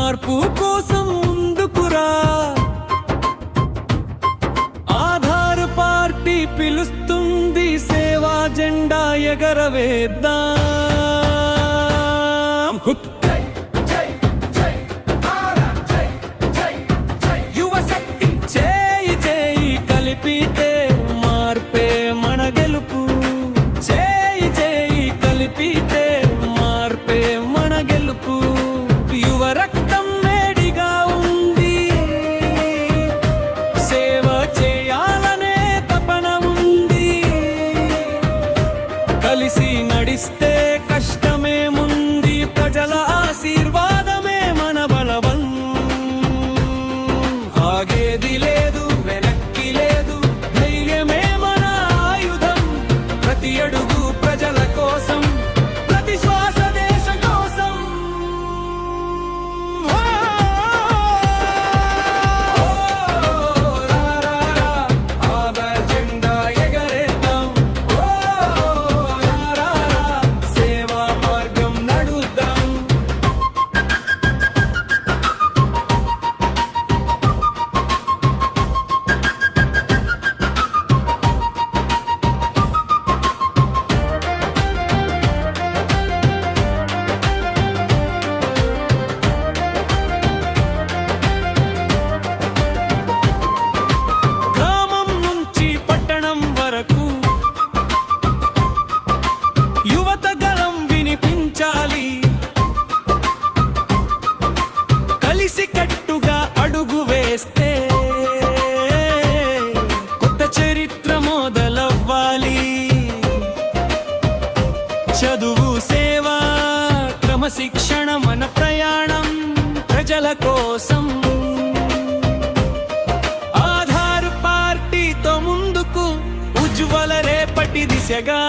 మార్పు కోసం ముందుకురా. ఆధార్ పార్టీ పిలుస్తుంది, సేవా జెండా ఎగరవేద్దాం. యువశక్తి చేయి చేయి కలిపితే మార్పే మన గెలుపు. చేయి చేయి కలిపితే మార్పే మన గెలుపు. యువ రక్తం వేడిగా ఉంది, సేవ చేయాలనే తపన ఉంది. కలిసి నడిస్తే కష్టమే ముందు, ప్రజల ఆశీర్వాదమే మన బలవం. ఆగేది లేదు, వెనక్కి లేదు, ధైర్యమే మన ఆయుధం. ప్రతి అడుగు ప్రజల కోసం, ప్రతి శ్వాస దేశం కోసం. ఆధార్ జెండా ఎగరేద్దాం. సేవా మార్గం నడుద్దాం. గ్రామం నుంచి పట్టణం వరకు యువత గలం వినిపించాలి. కలిసి కట్టుగా అడుగు వేస్తే కొత్త చరిత్ర మొదలవ్వాలి. చదువు, సేవ, క్రమశిక్షణ మన ప్రయాణం ప్రజల కోసం. ఆధార్ పార్టీతో ముందుకు, ఉజ్వల రేపటి దిశగా.